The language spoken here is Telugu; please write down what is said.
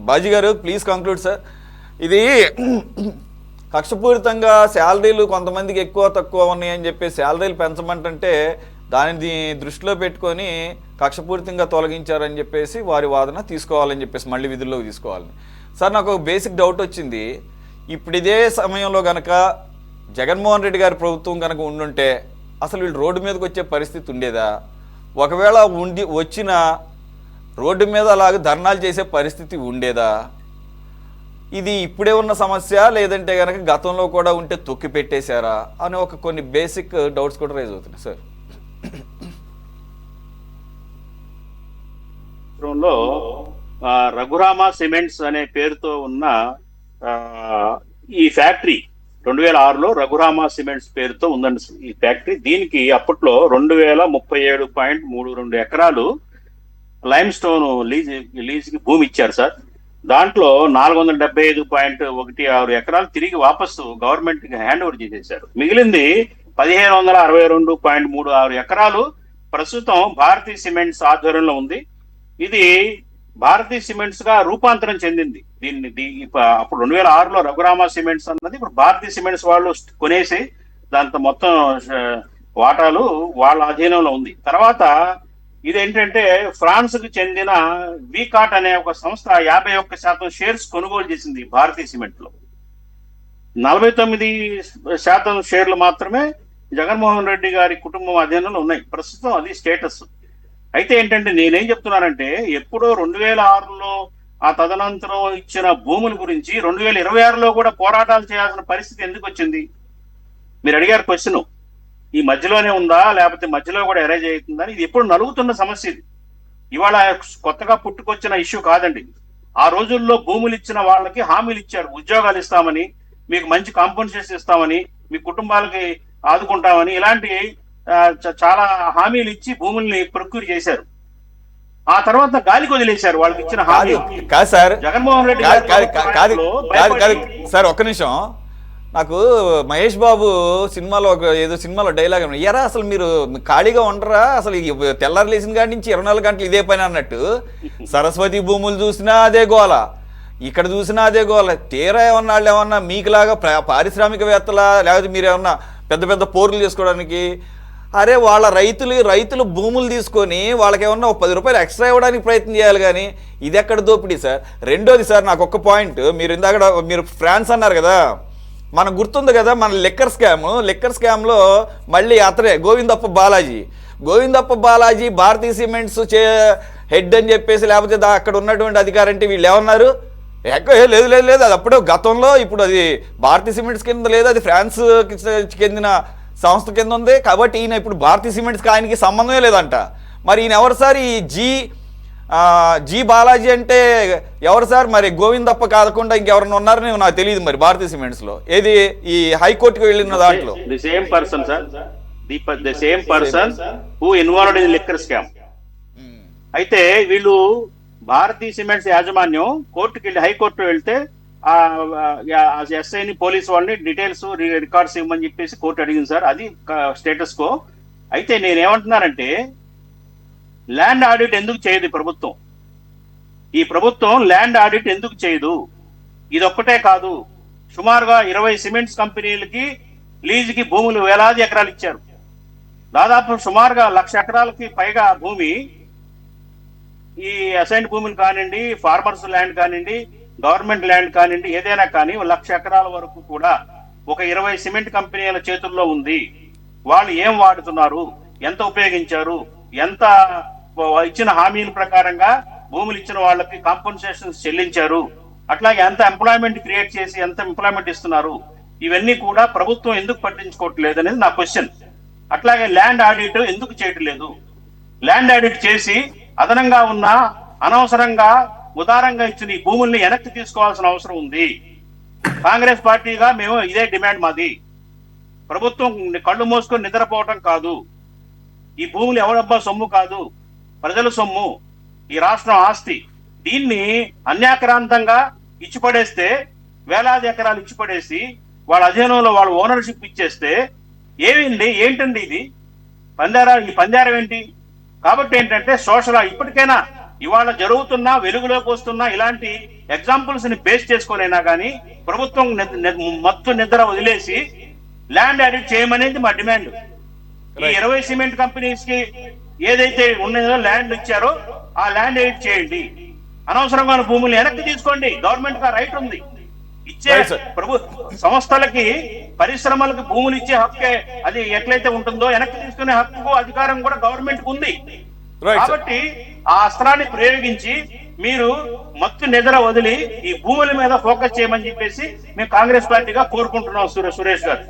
బాజీ గారు ప్లీజ్ కంక్లూడ్ సార్. ఇది కక్షపూరితంగా శాలరీలు కొంతమందికి ఎక్కువ తక్కువ ఉన్నాయని చెప్పి శాలరీలు పెంచమంటే దానిని దృష్టిలో పెట్టుకొని కక్షపూరితంగా తొలగించారని చెప్పేసి వారి వాదన తీసుకోవాలని చెప్పేసి మళ్ళీ విధుల్లోకి తీసుకోవాలని. సార్ నాకు ఒక బేసిక్ డౌట్ వచ్చింది. ఇప్పుడు ఇదే సమయంలో కనుక జగన్మోహన్ రెడ్డి గారి ప్రభుత్వం కనుక ఉండుంటే అసలు వీళ్ళు రోడ్డు మీదకి వచ్చే పరిస్థితి ఉండేదా? ఒకవేళ వచ్చిన రోడ్డు మీద అలాగే ధర్నాలు చేసే పరిస్థితి ఉండేదా? ఇది ఇప్పుడే ఉన్న సమస్య లేదంటే కనుక గతంలో కూడా ఉంటే తొక్కి పెట్టేశారా అని కొన్ని బేసిక్ డౌట్స్ కూడా రైజ్ అవుతున్నాయి సార్. రఘురామ సిమెంట్స్ అనే పేరుతో ఉన్న ఈ ఫ్యాక్టరీ 2006లో రఘురామ సిమెంట్స్ పేరుతో ఉందండి ఈ ఫ్యాక్టరీ. దీనికి అప్పట్లో 2037.32 ఎకరాలు లైమ్ స్టోన్ లీజ్కి భూమి ఇచ్చారు సార్. దాంట్లో 475.16 ఎకరాలు తిరిగి వాపసు గవర్నమెంట్ కి హ్యాండ్ ఓవర్ చేసేశారు. మిగిలింది 1562.36 ఎకరాలు ప్రస్తుతం భారతీయ సిమెంట్స్ ఆధ్వర్యంలో ఉంది. ఇది భారతీయ సిమెంట్స్ గా రూపాంతరం చెందింది. అప్పుడు 2006లో రఘురామ సిమెంట్స్ అన్నది ఇప్పుడు భారతీయ సిమెంట్స్ వాళ్ళు కొనేసి దాంతో మొత్తం వాటాలు వాళ్ళ అధీనంలో ఉంది. తర్వాత ఇదేంటంటే ఫ్రాన్స్ కు చెందిన వీకాట్ అనే ఒక సంస్థ 51% షేర్స్ కొనుగోలు చేసింది భారతీయ సిమెంట్ లో. 49% షేర్లు మాత్రమే జగన్మోహన్ రెడ్డి గారి కుటుంబం అధీనంలో ఉన్నాయి ప్రస్తుతం. అది స్టేటస్. అయితే ఏంటంటే నేనేం చెప్తున్నానంటే ఎప్పుడో 2006లో ఆ తదనంతరం ఇచ్చిన భూముల గురించి 2026లో కూడా పోరాటాలు చేయాల్సిన పరిస్థితి ఎందుకు వచ్చింది? మీరు అడిగారు క్వశ్చన్. ఈ మధ్యలోనే ఉందా లేకపోతే మధ్యలో కూడా ఎరేజ్ అవుతుందని. ఇది ఎప్పుడు నలుగుతున్న సమస్య. ఇది ఇవాళ కొత్తగా పుట్టుకొచ్చిన ఇష్యూ కాదండి. ఆ రోజుల్లో భూములు ఇచ్చిన వాళ్ళకి హామీలు ఇచ్చారు. ఉద్యోగాలు ఇస్తామని, మీకు మంచి కాంపెన్సేషన్ ఇస్తామని, మీ కుటుంబాలకి ఆదుకుంటామని, ఇలాంటి చాలా హామీలు ఇచ్చి భూముల్ని ప్రొక్యూర్ చేశారు. ఆ తర్వాత గాలికి వదిలేశారు వాళ్ళకి ఇచ్చిన హామీ. కాదు సార్, జగన్మోహన్ రెడ్డి సార్ ఒక్క నిమిషం. నాకు మహేష్ బాబు సినిమాలో ఏదో సినిమాలో డైలాగ్ ఎరా అసలు మీరు ఖాళీగా ఉండరా, అసలు తెల్లారు లేచిన కాడి నుంచి 24 గంటలు ఇదే పని అన్నట్టు. సరస్వతి భూములు చూసినా అదే గోల, ఇక్కడ చూసినా అదే గోల. తీరా ఏమన్నా వాళ్ళు ఏమన్నా మీకులాగా పారిశ్రామికవేత్తలా లేకపోతే మీరు ఏమన్నా పెద్ద పెద్ద పోర్లు చేసుకోవడానికి? అరే వాళ్ళ రైతులు భూములు తీసుకొని వాళ్ళకి ఏమన్నా 10 రూపాయలు ఎక్స్ట్రా ఇవ్వడానికి ప్రయత్నం చేయాలి. కానీ ఇది ఎక్కడ దోపిడీ సార్? రెండోది సార్ నాకు ఒక్క పాయింట్. మీరు ఫ్రాన్స్ అన్నారు కదా, మనకు గుర్తుంది కదా మన లిక్కర్ స్కామ్లో మళ్ళీ అతనే గోవిందప్ప బాలాజీ భారతీయ సిమెంట్స్ హెడ్ అని చెప్పేసి, లేకపోతే అక్కడ ఉన్నటువంటి అధికారి అంటే వీళ్ళు ఏమన్నారు? లేదు అది అప్పుడే గతంలో, ఇప్పుడు అది భారతీయ సిమెంట్స్ కింద లేదు, అది ఫ్రాన్స్ చెందిన సంస్థ కింద ఉంది. కాబట్టి ఈయన ఇప్పుడు భారతీయ సిమెంట్స్కి ఆయనకి సంబంధమే లేదంట. మరి ఈయన ఎవరు సార్? ఈ జీ బాలాజీ అంటే ఎవరు సార్? మరి గోవిందప్ప కాకుండా ఇంకెవరన్నా ఉన్నారని నాకు తెలియదు మరి భారతీయ సిమెంట్స్ లో. ఏది ఈ హైకోర్టుకి వెళ్ళిన దాంట్లో the same person sir, the same person who involved in liquor scam. అయితే వీళ్ళు భారతీయ సిమెంట్స్ యాజమాన్యం కోర్టుకి వెళ్ళి హైకోర్టు వెళ్తే ఎస్ఐని పోలీసు వాళ్ళని డీటెయిల్స్ రికార్డ్స్ ఇవ్వమని చెప్పేసి కోర్టు అడిగింది సార్. అది స్టేటస్ కో. అయితే నేనేమంటున్నానంటే ల్యాండ్ ఆడిట్ ఎందుకు చేయదు ప్రభుత్వం? ఈ ప్రభుత్వం ల్యాండ్ ఆడిట్ ఎందుకు చేయదు? ఇదొక్కటే కాదు, సుమారుగా 20 సిమెంట్స్ కంపెనీలకి లీజుకి భూములు వేలాది ఎకరాలు ఇచ్చారు. దాదాపు సుమారుగా 1,00,000 ఎకరాలకి పైగా భూమి ఈ అసైన్డ్ భూములు కానివ్వండి, ఫార్మర్స్ ల్యాండ్ కానివ్వండి, గవర్నమెంట్ ల్యాండ్ కానివ్వండి, ఏదైనా కానీ 1,00,000 ఎకరాల వరకు కూడా ఒక 20 సిమెంట్ కంపెనీల చేతుల్లో ఉంది. వాళ్ళు ఏం వాడుతున్నారు, ఎంత ఉపయోగించారు, ఎంత ఇచ్చిన హామీల ప్రకారంగా భూములు ఇచ్చిన వాళ్ళకి కాంపెన్సేషన్స్ చెల్లించారు, అట్లాగే ఎంత ఎంప్లాయ్మెంట్ క్రియేట్ చేసి ఎంత ఎంప్లాయ్మెంట్ ఇస్తున్నారు, ఇవన్నీ కూడా ప్రభుత్వం ఎందుకు పట్టించుకోవట్లేదు అనేది నా క్వశ్చన్. అట్లాగే ల్యాండ్ ఆడిట్ ఎందుకు చేయట్లేదు? ల్యాండ్ ఆడిట్ చేసి అదనంగా ఉన్న అనవసరంగా ఉదారంగా ఇచ్చిన ఈ భూముల్ని వెనక్కి తీసుకోవాల్సిన అవసరం ఉంది. కాంగ్రెస్ పార్టీగా మేము ఇదే డిమాండ్ మాది. ప్రభుత్వం కళ్ళు మూసుకొని నిద్రపోవటం కాదు. ఈ భూములు ఎవడబ్బా సొమ్ము కాదు, ప్రజల సొమ్ము, ఈ రాష్ట్రం ఆస్తి. దీన్ని అన్యాక్రాంతంగా ఇచ్చిపడేస్తే, వేలాది ఎకరాలు ఇచ్చిపడేసి వాళ్ళ అధీనంలో వాళ్ళ ఓనర్షిప్ ఇచ్చేస్తే ఏంటండి ఇది? ఈ పందారం ఏంటి? కాబట్టి ఏంటంటే ఇప్పటికైనా ఇవాళ జరుగుతున్న వెలుగులోకి వస్తున్న ఇలాంటి ఎగ్జాంపుల్స్ ని బేస్ చేసుకునైనా కానీ ప్రభుత్వం మత్తు నిద్ర వదిలేసి ల్యాండ్ ఆడిట్ చేయమనేది మా డిమాండ్. ఈ 20 సిమెంట్ కంపెనీస్ కి ఏదైతే ఉన్నదో ల్యాండ్ ఇచ్చారో ఆ ల్యాండ్ ఎడిట్ చేయండి. అనవసరంగా భూములు వెనక్కి తీసుకోండి. గవర్నమెంట్ గా రైట్ ఉంది ఇచ్చే. సంస్థలకి పరిశ్రమలకు భూములు ఇచ్చే హక్కే అది ఎట్లయితే ఉంటుందో వెనక్కి తీసుకునే హక్కు అధికారం కూడా గవర్నమెంట్ కు ఉంది. కాబట్టి ఆ అస్త్రాన్ని ప్రయోగించి మీరు మత్తు నిద్ర వదిలి ఈ భూముల మీద ఫోకస్ చేయమని చెప్పేసి మేము కాంగ్రెస్ పార్టీగా కోరుకుంటున్నాం సురేష్ గారు.